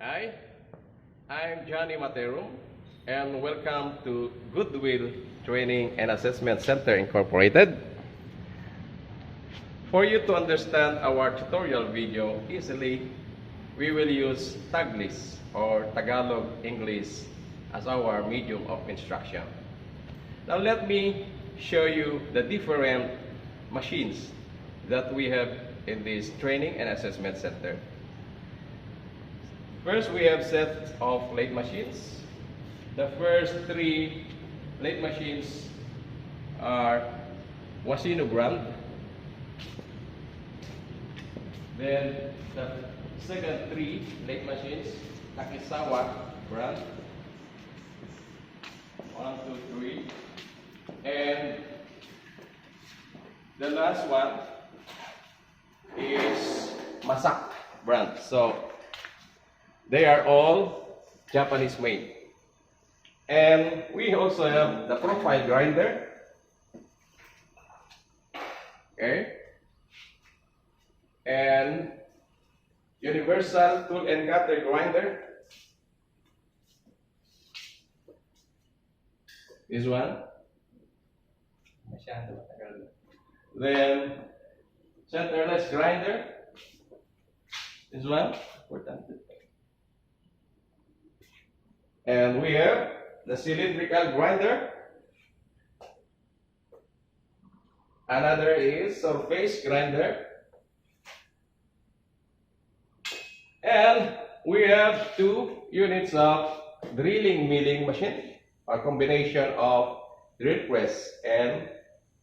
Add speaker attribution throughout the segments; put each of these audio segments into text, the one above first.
Speaker 1: Hi, I'm Johnny Materum, and welcome to Goodwill Training and Assessment Center Incorporated. For you to understand our tutorial video easily, we will use Taglish or Tagalog English as our medium of instruction. Now let me show you the different machines that we have in this training and assessment center. First, we have set of lathe machines. The first three lathe machines are Wasino brand. Then the second three lathe machines, Takisawa brand. 1, 2, 3. And the last one is Masak brand. So they are all Japanese made. And we also have the profile grinder. Okay. And universal tool and cutter grinder. This one. Then centerless grinder. This one. And we have the cylindrical grinder. Another is surface grinder. And we have two units of drilling milling machine, a combination of drill press and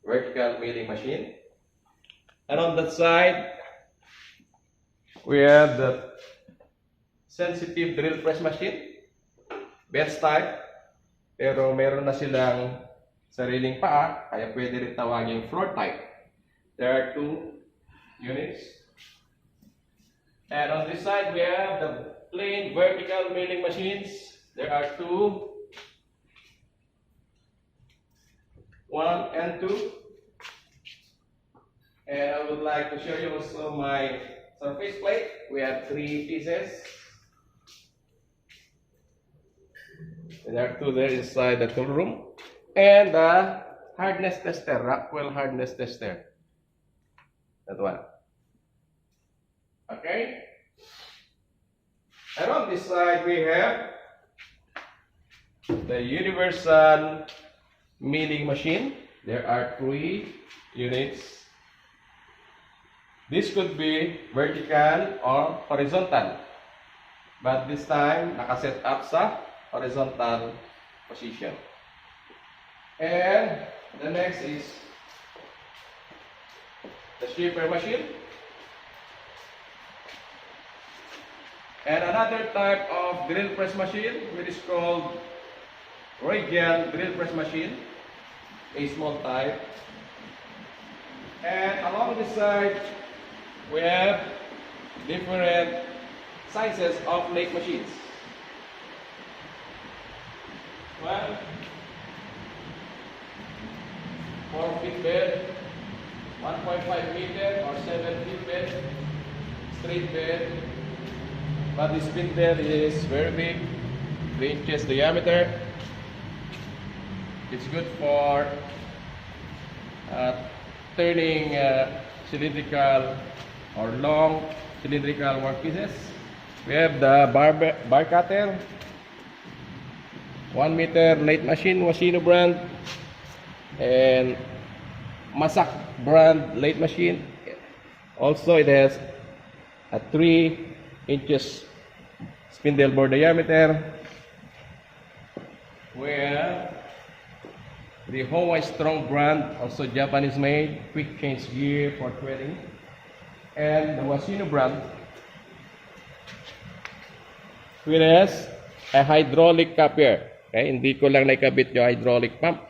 Speaker 1: vertical milling machine. And on that side, we have the sensitive drill press machine, bench type, pero meron na silang sariling paa, kaya pwede rin tawagin floor type. There are two units. And on this side, we have the plain vertical milling machines. There are two, 1 and 2. And I would like to show you also my surface plate. We have 3 pieces. There are 2 there inside the tool room. And the hardness tester, Rockwell hardness tester. That one. Okay. And on this side we have the universal milling machine. There are 3 units. This could be vertical or horizontal. But this time, nakaset up sa horizontal position. And the next is the stripper machine. And another type of drill press machine, which is called radial drill press machine, a small type. And along this side, we have different sizes of lathe machines. 4-feet bed, 1.5 meter or 7-feet bed, straight bed. But the spindle is very big, 3 inches diameter. It's good for turning cylindrical or long cylindrical workpieces. We have the bar cutter, 1 meter lathe machine, Wasino brand, and Masak brand lathe machine. Also, it has a 3 inches spindle bore diameter. We have the Hawaii Strong brand, also Japanese made, quick change gear for threading. And the Wasino brand, which has a hydraulic coupler. Okay, hindi ko lang naikabit yung hydraulic pump.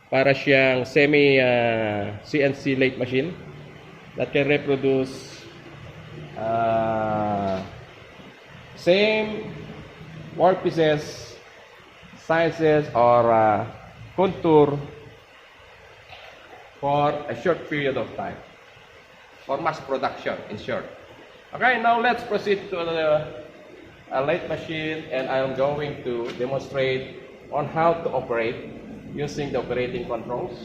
Speaker 1: Para siyang semi CNC lathe machine that can reproduce same workpieces, sizes, or contour for a short period of time, for mass production, in short. Okay, now let's proceed to the a lathe machine, and I'm going to demonstrate on how to operate using the operating controls.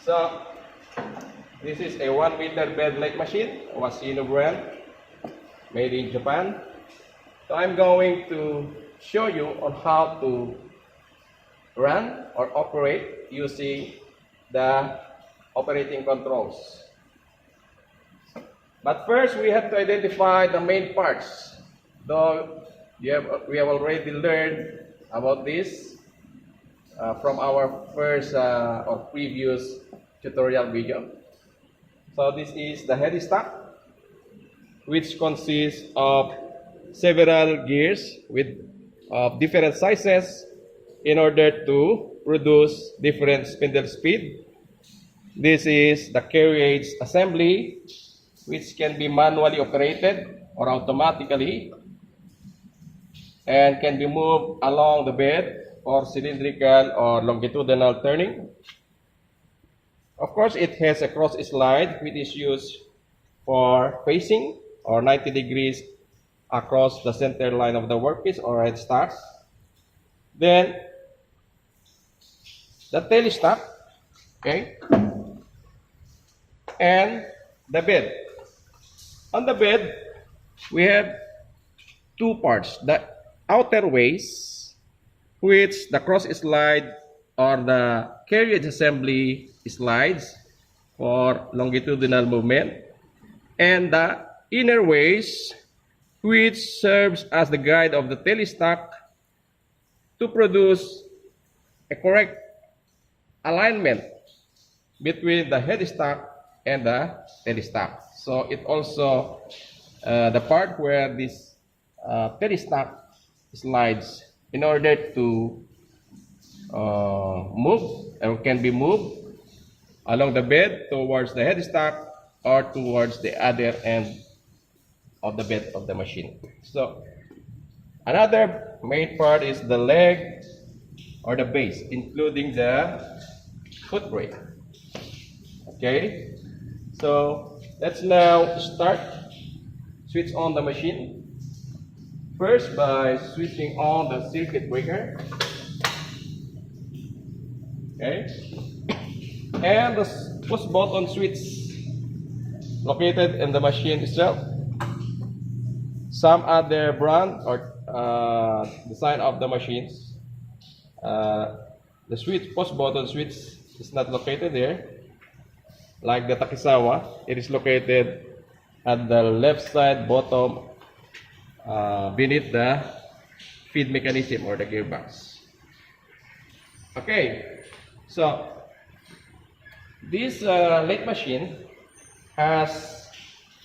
Speaker 1: So this is a 1-meter bed lathe machine, Wasino brand, made in Japan. So I'm going to show you on how to run or operate using the operating controls. But first, we have to identify the main parts. Though we have already learned about this from our first or previous tutorial video. So this is the headstart, which consists of several gears with different sizes in order to produce different spindle speed. This is the carriage assembly, which can be manually operated or automatically and can be moved along the bed for cylindrical or longitudinal turning. Of course, it has a cross slide, which is used for facing or 90 degrees across the center line of the workpiece or headstart. Then the tailstock, okay, and the bed. On the bed, we have two parts. The outer ways, which the cross slide or the carriage assembly slides for longitudinal movement, and the inner ways, which serves as the guide of the tailstock to produce a correct alignment between the headstock and the tailstock. So it also the part where this tailstock slides in order to move or can be moved along the bed towards the headstock or towards the other end of the bed of the machine. So another main part is the leg or the base, including the foot brake. Okay, so let's now switch on the machine. First, by switching on the circuit breaker, okay, and the push button switch located in the machine itself. Some other brand or design of the machines, the push button switch is not located there. Like the Takisawa, it is located at the left side bottom beneath the feed mechanism or the gearbox. Okay, so this lathe machine has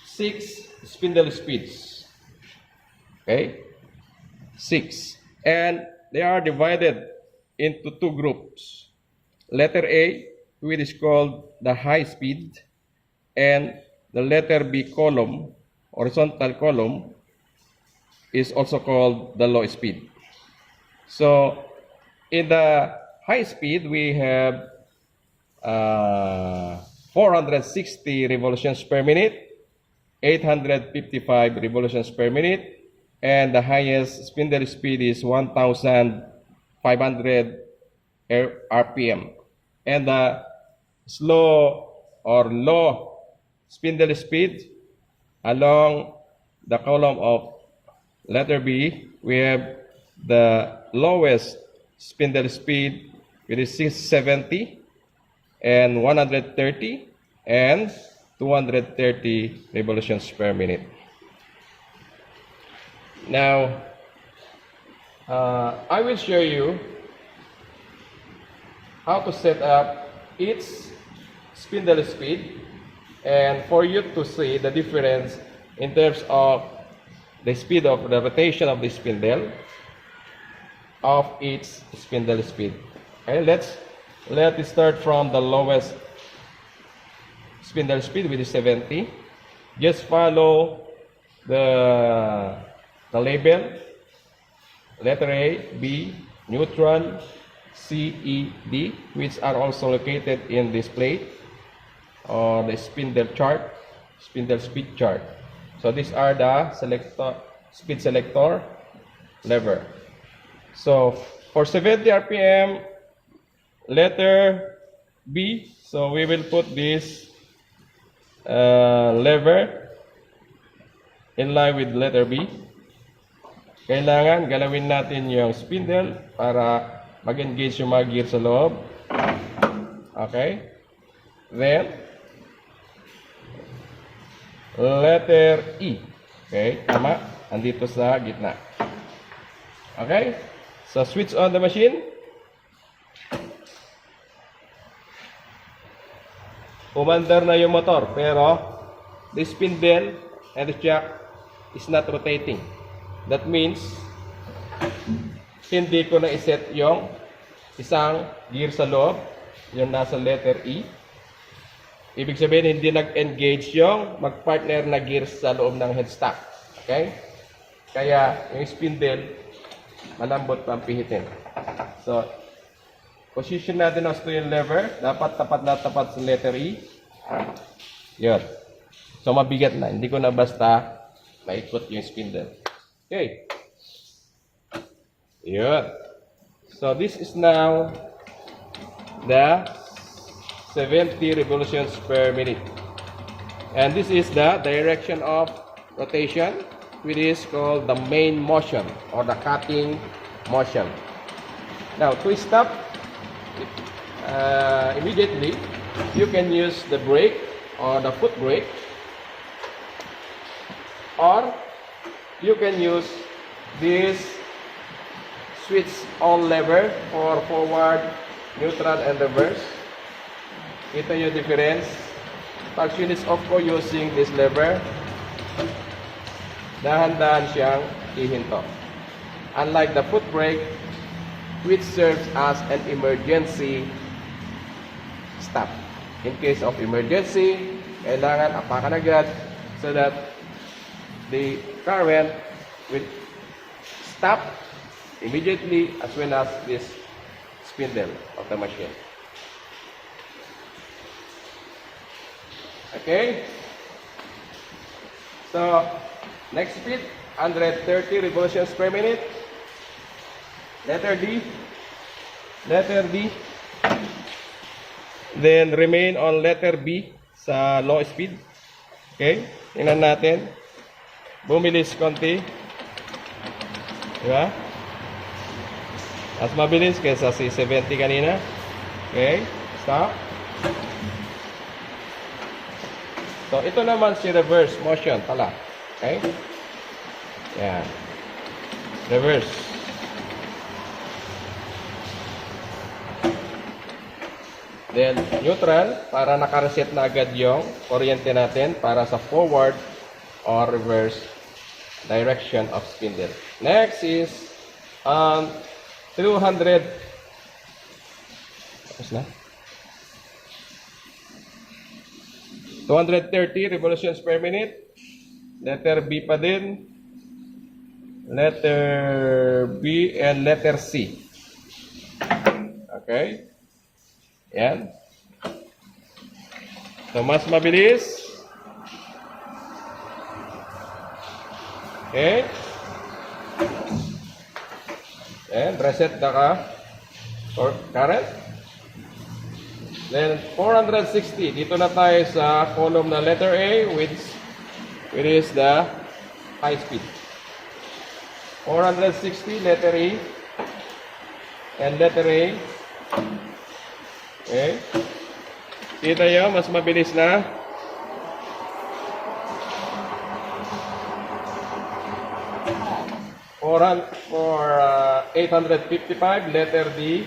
Speaker 1: 6 spindle speeds. Okay, 6, and they are divided into 2 groups. Letter A, which is called the high speed, and the letter B column, horizontal column, is also called the low speed. So in the high speed, we have 460 revolutions per minute, 855 revolutions per minute, and the highest spindle speed is 1,500 RPM. And the slow or low spindle speed along the column of letter B, we have the lowest spindle speed, which is 670 and 130 and 230 revolutions per minute. Now, I will show you how to set up each spindle speed, and for you to see the difference in terms of the speed of the rotation of the spindle of each spindle speed. Okay, let's start from the lowest spindle speed, which is 70. Just follow the label, letter A, B, neutral, C, E, D, which are also located in this plate or the spindle chart. spindle speed chart. So these are the speed selector lever. So for 70 RPM, letter B, so we will put this lever in line with letter B. Kailangan galawin natin yung spindle para mag-engage yung mga gear sa loob. Okay? Then, letter E. Okay? Tama. Andito sa gitna. Okay? So, switch on the machine. Umandar na yung motor, pero the spindle and the jack is not rotating. That means, hindi ko na iset yung isang gear sa loob, yung nasa letter E. Ibig sabihin, hindi nag-engage yung mag-partner na gear sa loob ng headstock. Okay? Kaya, yung spindle, malambot pang pihitin. So, position natin as to yung lever. Dapat tapat na tapat sa letter E. Yun. So, mabigat na. Hindi ko na basta maikot yung spindle. Okay. Yun. So, this is now the 70 revolutions per minute. And this is the direction of rotation, which is called the main motion or the cutting motion. Now, to stop immediately, you can use the brake or the foot brake, or you can use this switch on lever for forward, neutral, and reverse. Ito yung difference. Pag finish off ko using this lever, dahan-dahan siyang ihinto. Unlike the foot brake, which serves as an emergency stop. In case of emergency, kailangan apakan agad so that the current will stop immediately as well as this spindle of the machine. Okay? So, next speed, 130 revolutions per minute. Letter D. Letter D. Then, remain on letter B sa low speed. Okay? Tingnan natin. Bumilis konti. Diba? Mas mabilis kaysa si 70 kanina. Okay? Stop. So, ito naman si reverse motion pala. Okay? Yan. Reverse. Then, neutral, para nakareset na agad yung kuryente natin para sa forward or reverse direction of spindle. Next is 200. Tapos na? 230 revolutions per minute. Letter B pa din. Letter B and letter C. Okay? Yan. So, mas mabilis. Okay? And reset na ka for current. Then 460. Dito na tayo sa column na letter A, which is the high speed. 460, letter A. And letter A. Okay? Kita nyo, mas mabilis na. For 855, letter D.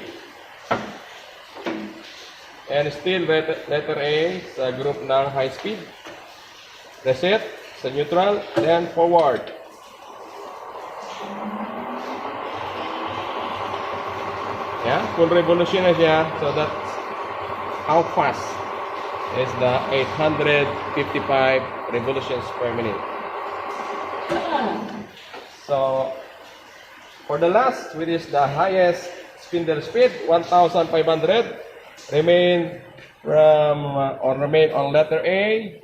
Speaker 1: And still letter A sa group ng high speed. Reset sa neutral, then forward. Yeah, full revolution na siya. So that's how fast is the 855 revolutions per minute. So for the last, which is the highest spindle speed, 1,500, remain on letter A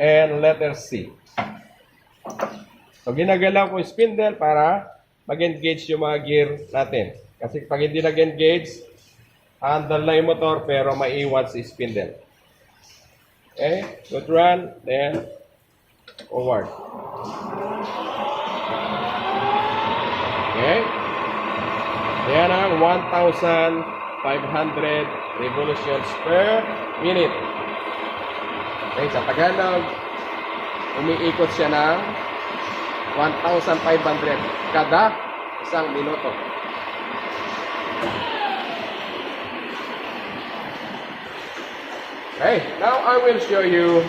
Speaker 1: and letter C. So, ginagalaw ko yung spindle para mag-engage yung mga gear natin. Kasi pag hindi nag-engage, handle na yung motor pero maiwan si spindle. Okay? Good run, then forward. Okay? Yan ang 1,500 revolutions per minute. Okay, sa Tagalog, umiikot siya ng 1,500 kada isang minuto. Okay, now I will show you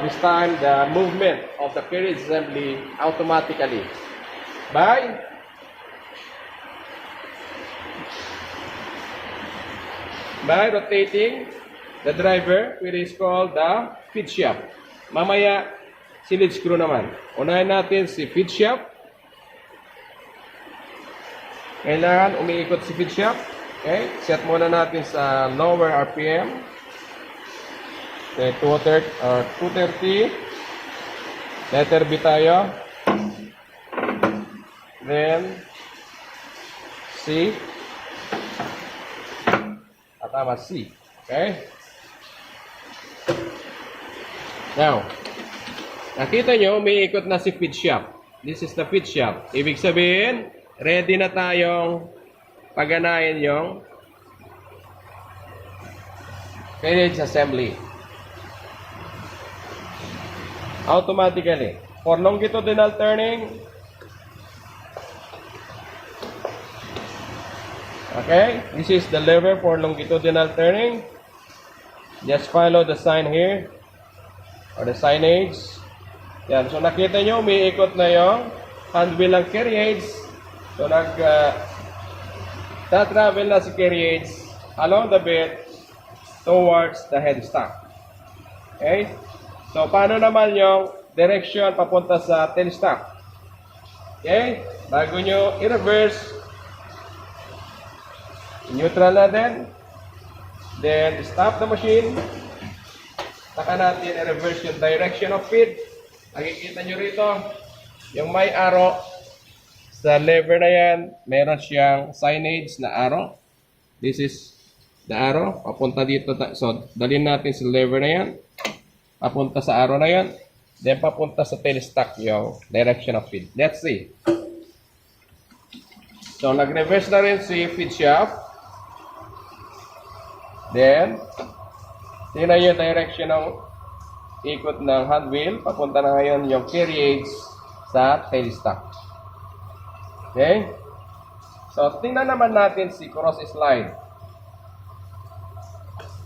Speaker 1: this time the movement of the carriage assembly automatically by rotating the driver, which is called the feed shaft. Mamaya, si lead screw naman. Unahin natin si feed shaft. Kailangan umiikot si feed shaft. Okay, set muna natin sa lower RPM. Okay, 230. Letter B tayo. Then, C. Tama, C. Okay? Now, nakita nyo, umiikot na si feed shaft. This is the feed shaft. Ibig sabihin, ready na tayong paganayin yung carriage assembly. Automatically. For longitudinal turning, okay, this is the lever for longitudinal turning. Just follow the sign here, or the signage. Yan, so nakita nyo, umiikot na yung handwheel ng carriage. So tatravel na si carriage along the bed towards the headstart. Okay? So, paano naman yung direction papunta sa tailstock? Okay? Bago nyo i-reverse, neutral natin. Then, stop the machine. Saka natin i-reverse yung direction of feed. Nakikita nyo rito, yung may arrow sa lever na yan, meron siyang signage na arrow. This is the arrow. Papunta dito. So, dalhin natin sa lever na yan. Papunta sa arrow na yan. Then, papunta sa tailstock yung direction of feed. Let's see. So, nag-reverse na rin si feed shaft. Then, tingnan yung direction ng ikot ng hand wheel. Papunta na ngayon yung carriage sa tailstock. Okay? So, tingnan naman natin si cross slide.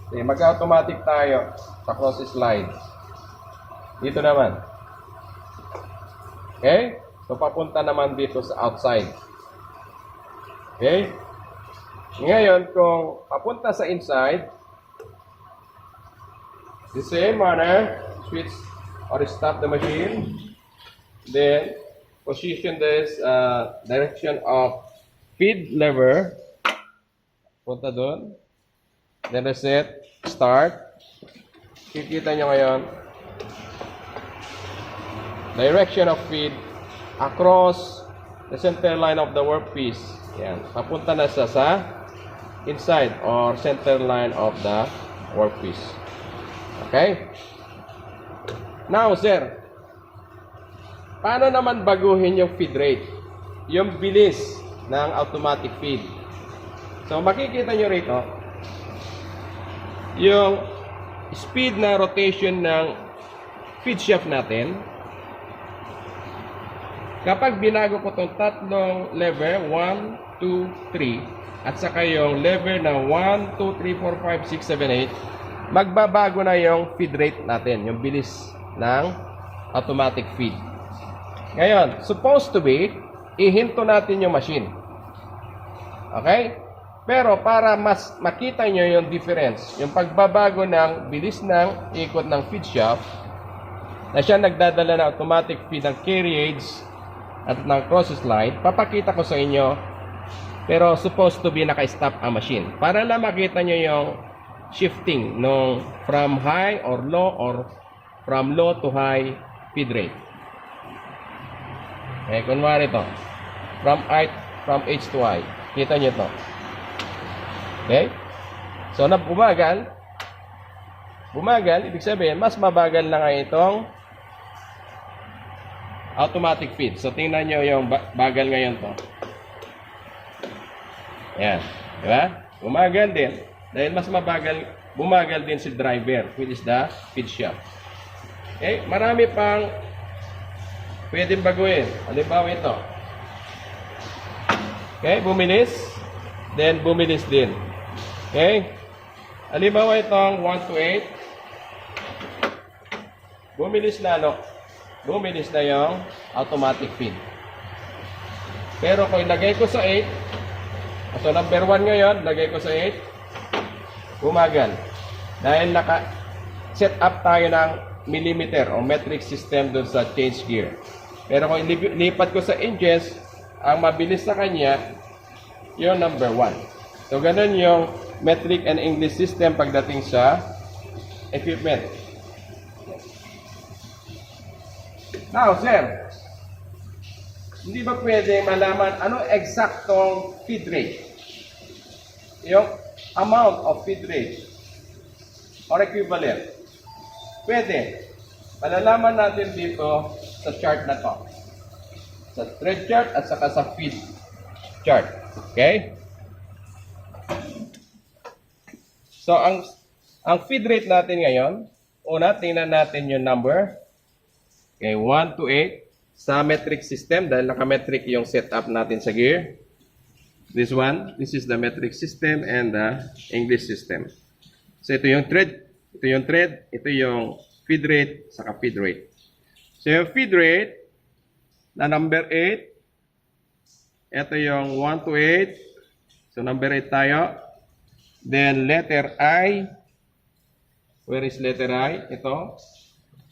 Speaker 1: Okay, mag-automatic tayo sa cross slide. Dito naman. Okay? So, papunta naman dito sa outside. Okay? Ngayon, kung papunta sa inside, the same manner, switch or stop the machine. Then, position this direction of feed lever. Punta doon. Then, reset. Start. Kikita nyo ngayon, direction of feed across the center line of the workpiece. Yan. Papunta na sa inside or center line of the workpiece. Okay? Now, sir, paano naman baguhin yung feed rate? Yung bilis ng automatic feed. So, makikita nyo rito, yung speed na rotation ng feed shaft natin, kapag binago ko itong tatlong lever, 1, 2, 3, at saka yung lever na 1, 2, 3, 4, 5, 6, 7, 8, magbabago na yung feed rate natin, yung bilis ng automatic feed. Ngayon, supposed to be, ihinto natin yung machine. Okay? Pero para mas makita nyo yung difference, yung pagbabago ng bilis ng ikot ng feed shaft, na siya nagdadala ng automatic feed ng carriage at ng cross slide, papakita ko sa inyo, pero supposed to be naka-stop ang machine. Para lang makita nyo yung shifting nung from high or low or from low to high feed rate. Okay, kunwari ito. From H to I. Kita nyo ito. Okay? So, na bumagal, ibig sabihin, mas mabagal na nga itong automatic feed. So, tingnan nyo yung bagal ngayon to. Ayan. Diba? Bumagal din. Dahil mas bumagal din si driver, which is the feed shaft. Okay? Marami pang pwedeng baguhin. Halimbawa ito. Okay? Bumilis. Then, bumilis din. Okay? Halimbawa itong 1 to 8. Bumilis na, no? Bumilis na yung automatic feed. Pero kung ilagay ko sa 8, so number 1 ngayon, lagay ko sa 8, bumagal. Dahil naka-set up tayo ng millimeter o metric system doon sa change gear. Pero kung ilipat ko sa inches, ang mabilis sa kanya, yung number 1. So ganun yung metric and English system pagdating sa equipment. Now, sir, hindi ba pwede malaman ano eksaktong feed rate? Yung amount of feed rate or equivalent. Pwede. Malalaman natin dito sa chart na to. Sa thread chart at saka sa feed chart. Okay? So, ang feed rate natin ngayon, una, tingnan natin yung number. Okay, 1 to 8 sa metric system dahil naka-metric yung setup natin sa gear. This is the metric system and the English system. So ito yung thread, ito yung feed rate saka feed rate. So yung feed rate na number 8, ito yung 1 to 8. So number 8 tayo. Then letter I. Where is letter I? Ito.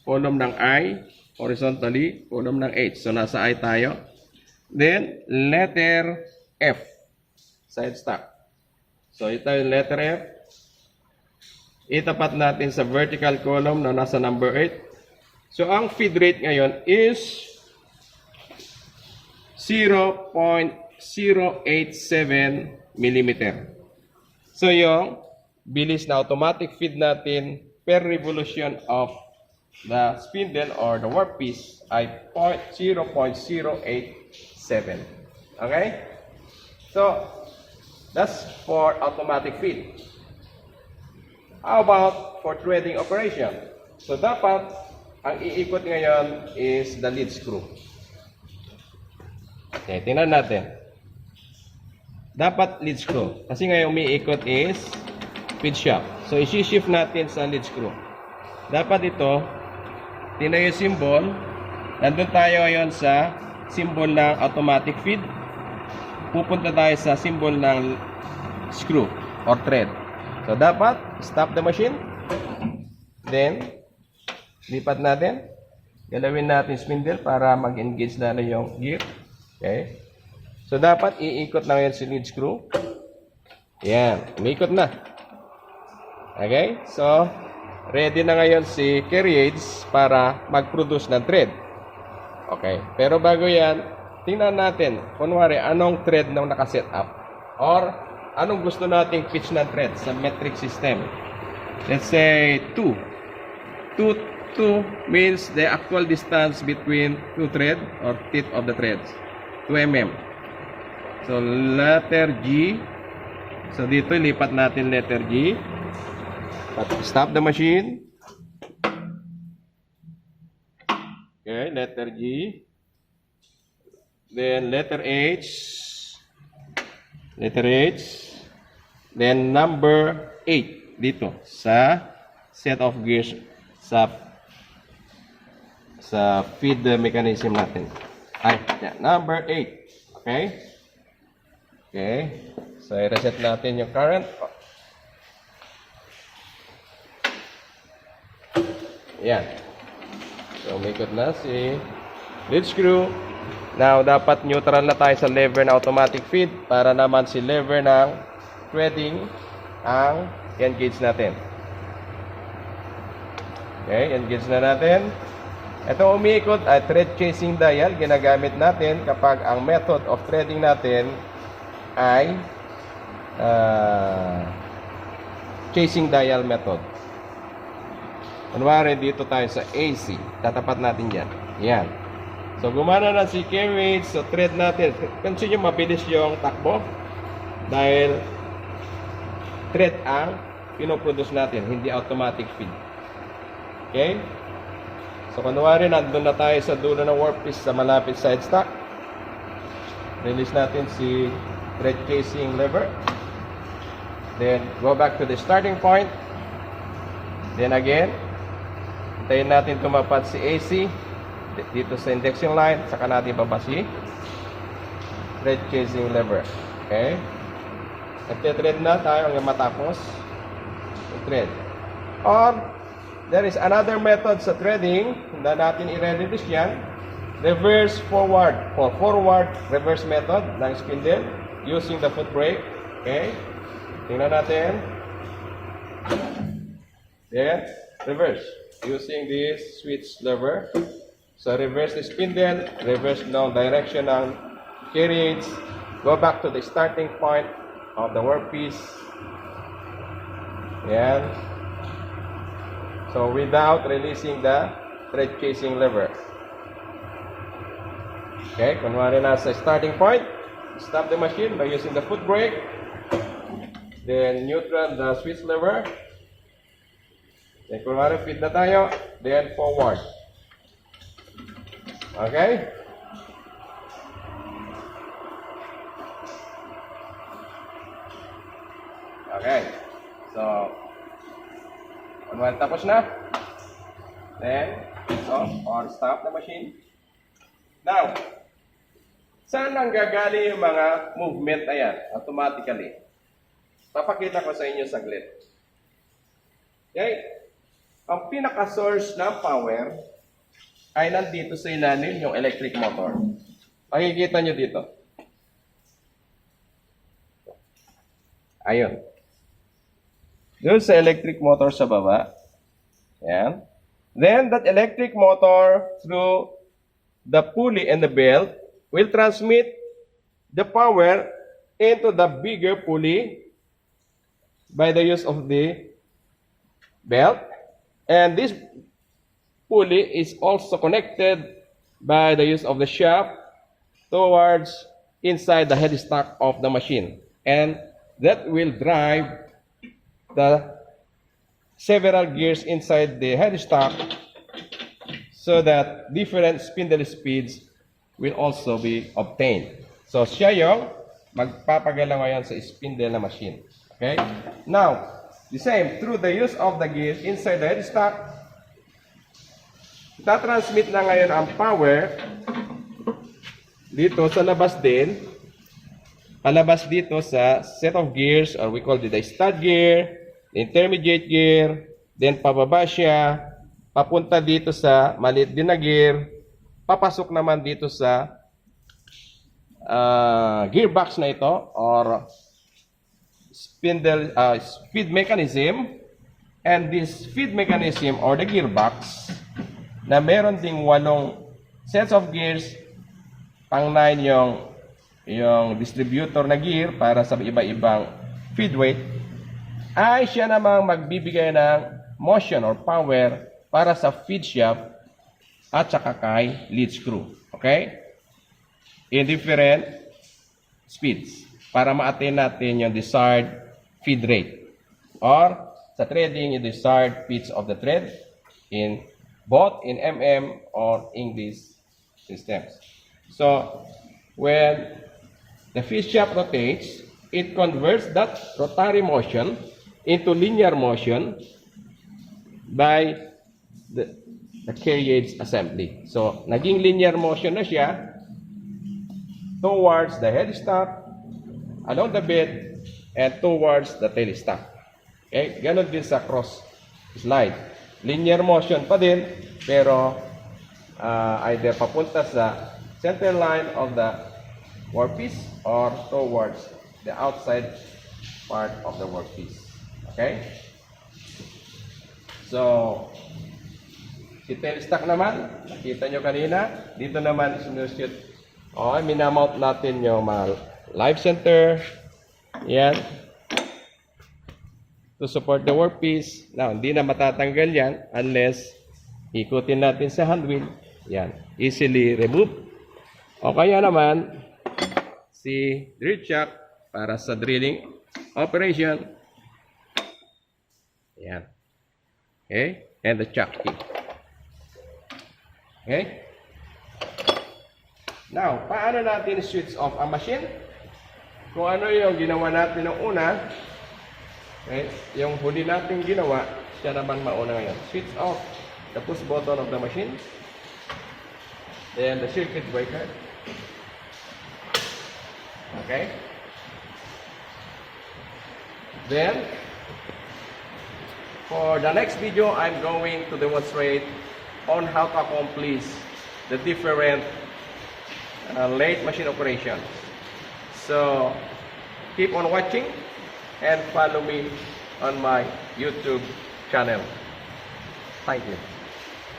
Speaker 1: Column ng I. Horizontally, column ng H. So, nasa I tayo. Then, letter F. Side stack. So, ito yung letter F. Itapat natin sa vertical column na nasa number 8. So, ang feed rate ngayon is 0.087 millimeter. So, yung bilis na automatic feed natin per revolution of the spindle or the workpiece ay 0.087. Okay? So, that's for automatic feed. How about for threading operation? So, dapat, ang iikot ngayon is the lead screw. Okay, tingnan natin. Dapat lead screw. Kasi ngayon umiikot is feed shaft. So, isi-shift natin sa lead screw. Dapat ito, tingnan yung symbol. Nandun tayo ngayon sa symbol ng automatic feed. Pupunta tayo sa symbol ng screw or thread. So, dapat stop the machine. Then, lipat natin. Galawin natin spindle para mag-engage na yung gear. Okay. So, dapat iikot na ngayon si lead screw. Yan. Umiikot na. Okay. So, ready na ngayon si carriage para mag-produce ng thread. Okay. Pero bago yan, tingnan natin, kunwari, anong thread nang nakaset up? Or, anong gusto nating pitch ng thread sa metric system? Let's say 2. 2 means the actual distance between two thread or tip of the threads. 2 mm. So, letter G. So, dito, lipat natin letter G. Stop the machine. Okay, letter G. Then letter H. Letter H. Then number 8 dito sa set of gears sa feed mechanism natin. Ay, yeah, number 8. Okay? Okay. So, i-reset natin yung current. Yan. So, umikot na si lead screw. Now, dapat neutral na tayo sa lever na automatic feed para naman si lever ng threading ang i-engage natin. Okay, engage na natin. Ito umiikot ay thread chasing dial. Ginagamit natin kapag ang method of threading natin ay chasing dial method. Kunwari dito tayo sa AC. Tatapat natin yan. Yan. So gumana na si carriage. So thread natin. Pansin nyo mabilis yung takbo. Dahil thread ang pinoproduce natin. Hindi automatic feed. Okay? So kunwari nandun na tayo sa dulo ng workpiece sa malapit sa headstock. Release natin si thread chasing lever. Then go back to the starting point. Then again, hintayin natin tumapat si AC dito sa indexing line, saka natin baba si thread chasing lever. Okay? Nagte-thread na tayo hanggang matapos yung thread. Or there is another method sa threading na natin i-release yan. Reverse forward or forward reverse method ng spindle using the foot brake. Okay? Tingnan natin. Then, reverse using this switch lever. So, reverse the spindle, reverse ng direction ng carriage, go back to the starting point of the workpiece. Yan. So, without releasing the thread chasing lever. Okay, kunwari nasa starting point, stop the machine by using the foot brake. Then, neutral the switch lever. Then, kunwari feed na tayo, then forward. Okay? Okay. So, kunwari tapos na, then, it's off or stop the machine. Now, saan ang gagaling yung mga movement na yan? Automatically. Papakita ko sa inyo saglit. Okay? Ang pinaka-source ng power ay nandito sa ilalim yung electric motor. Makikita nyo dito. Ayun. Doon sa electric motor sa baba. Yan. Then, that electric motor through the pulley and the belt will transmit the power into the bigger pulley by the use of the belt. And this pulley is also connected by the use of the shaft towards inside the headstock of the machine. And that will drive the several gears inside the headstock so that different spindle speeds will also be obtained. So, siya yung magpapagalaw ngayon sa spindle na machine. Okay? Now, the same, through the use of the gears inside the headstock, tatransmit na ngayon ang power dito sa labas din, palabas dito sa set of gears, or we call it the stud gear, the intermediate gear, then pababa siya, papunta dito sa maliit din na gear, papasok naman dito sa gearbox na ito, or spindle feed mechanism. And this feed mechanism or the gearbox na meron ding 8 sets of gears, pang 9 yung distributor na gear para sa iba-ibang feed weight, ay siya namang magbibigay ng motion or power para sa feed shaft at saka kay lead screw. Okay? In different speeds para ma-attain natin yung desired feed rate. Or sa threading, yung desired pitch of the thread in both in mm or English systems. So, when the feed shaft rotates, it converts that rotary motion into linear motion by the carriage assembly. So, naging linear motion na siya towards the headstock, along the bed, and towards the tailstock. Okay? Ganon din sa cross slide. Linear motion pa din, pero either papunta sa center line of the workpiece or towards the outside part of the workpiece. Okay? So, si tail stock naman, nakita nyo kanina, dito naman sinushoot. Okay, minamount natin yung mga live center. Yan. To support the workpiece. Now, hindi na matatanggal yan unless ikutin natin sa hand wheel. Yan. Easily remove. O kaya naman, si drill chuck para sa drilling operation. Yan. Okay? And the chuck key. Okay? Now, paano natin switch off ang machine? Kung ano yung ginawa natin ng una, okay, yung huli natin ginawa, siya naman mauna ngayon. Switch off the push button of the machine. Then the circuit breaker. Okay? Then, for the next video, I'm going to demonstrate on how to accomplish the different lathe machine operation. So, keep on watching and follow me on my YouTube channel. Thank you.